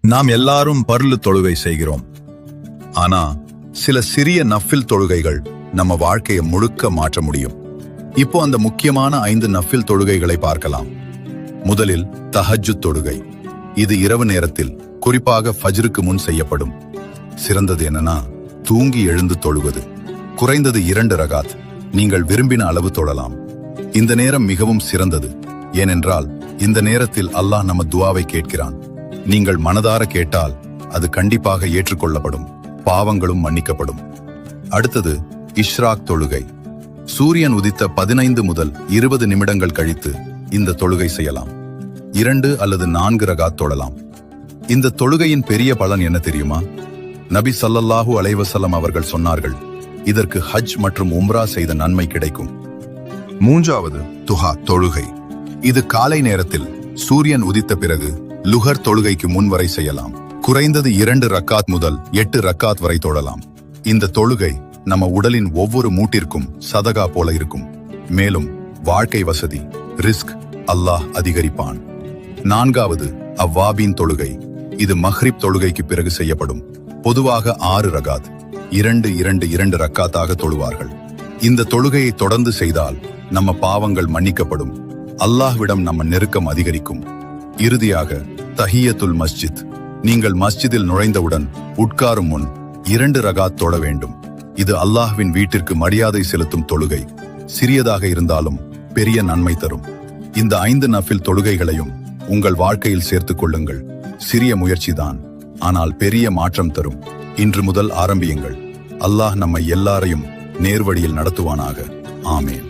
நாம் எல்லாரும் பர்லு தொழுகை செய்கிறோம். ஆனா சில சிறிய நஃபில் தொழுகைகள் நம்ம வாழ்க்கையை முழுக்க மாற்ற முடியும். இப்போ அந்த முக்கியமான 5 நஃபில் தொழுகைகளை பார்க்கலாம். முதலில் தஹஜ்ஜுத் தொழுகை. இது இரவு நேரத்தில், குறிப்பாக ஃபஜ்ருக்கு முன் செய்யப்படும். சிறந்தது என்னன்னா, தூங்கி எழுந்து தொழுவது. குறைந்தது 2 ரகாத். நீங்கள் விரும்பின அளவு தொழலாம். இந்த நேரம் மிகவும் சிறந்தது. ஏனென்றால் இந்த நேரத்தில் அல்லாஹ் நம்ம துஆவை கேட்கிறான். நீங்கள் மனதார கேட்டால் அது கண்டிப்பாக ஏற்றுக்கொள்ளப்படும், பாவங்களும் மன்னிக்கப்படும். அடுத்தது இஷ்ராக் தொழுகை. சூரியன் உதித்த 15 முதல் 20 நிமிடங்கள் கழித்து இந்த தொழுகை செய்யலாம். 2 அல்லது 4 ரகாத் தொழலாம். இந்த தொழுகையின் பெரிய பலன் என்ன தெரியுமா? நபி ஸல்லல்லாஹு அலைஹி வஸல்லம் அவர்கள் சொன்னார்கள், இதற்கு ஹஜ் மற்றும் உம்ரா செய்த நன்மை கிடைக்கும். மூன்றாவது துஹா தொழுகை. இது காலை நேரத்தில் சூரியன் உதித்த பிறகு லுஹர் தொழுகைக்கு முன்வரை செய்யலாம். குறைந்தது 2 ரக்காத் முதல் 8 ரக்காத் வரை தொழலாம். இந்த தொழுகை நம்ம உடலின் ஒவ்வொரு மூட்டிற்கும் சதகா போல இருக்கும். மேலும் வாழ்க்கை வசதி, ரிஸ்க் அல்லாஹ் அதிகரிப்பான். நான்காவது அவ்வாபின் தொழுகை. இது மஹ்ரிப் தொழுகைக்கு பிறகு செய்யப்படும். பொதுவாக 6 ரகாத், 2 ரக்காத்தாக தொழுவார்கள். இந்த தொழுகையை தொடர்ந்து செய்தால் நம்ம பாவங்கள் மன்னிக்கப்படும், அல்லாஹ்விடம் நம்ம நெருக்கம் அதிகரிக்கும். இறுதியாக தஹியத்துல் மஸ்ஜித். நீங்கள் மஸ்ஜிதில் நுழைந்தவுடன் உட்காரும் முன் 2 ரகாத் தொழ வேண்டும். இது அல்லாஹ்வின் வீட்டிற்கு மரியாதை செலுத்தும் தொழுகை. சிறியதாக இருந்தாலும் பெரிய நன்மை தரும். இந்த 5 நஃபில் தொழுகைகளையும் உங்கள் வாழ்க்கையில் சேர்த்துக் கொள்ளுங்கள். சிறிய முயற்சிதான், ஆனால் பெரிய மாற்றம் தரும். இன்று முதல் ஆரம்பியுங்கள். அல்லாஹ் நம்மை எல்லாரையும் நேர்வழியில் நடத்துவானாக. ஆமீன்.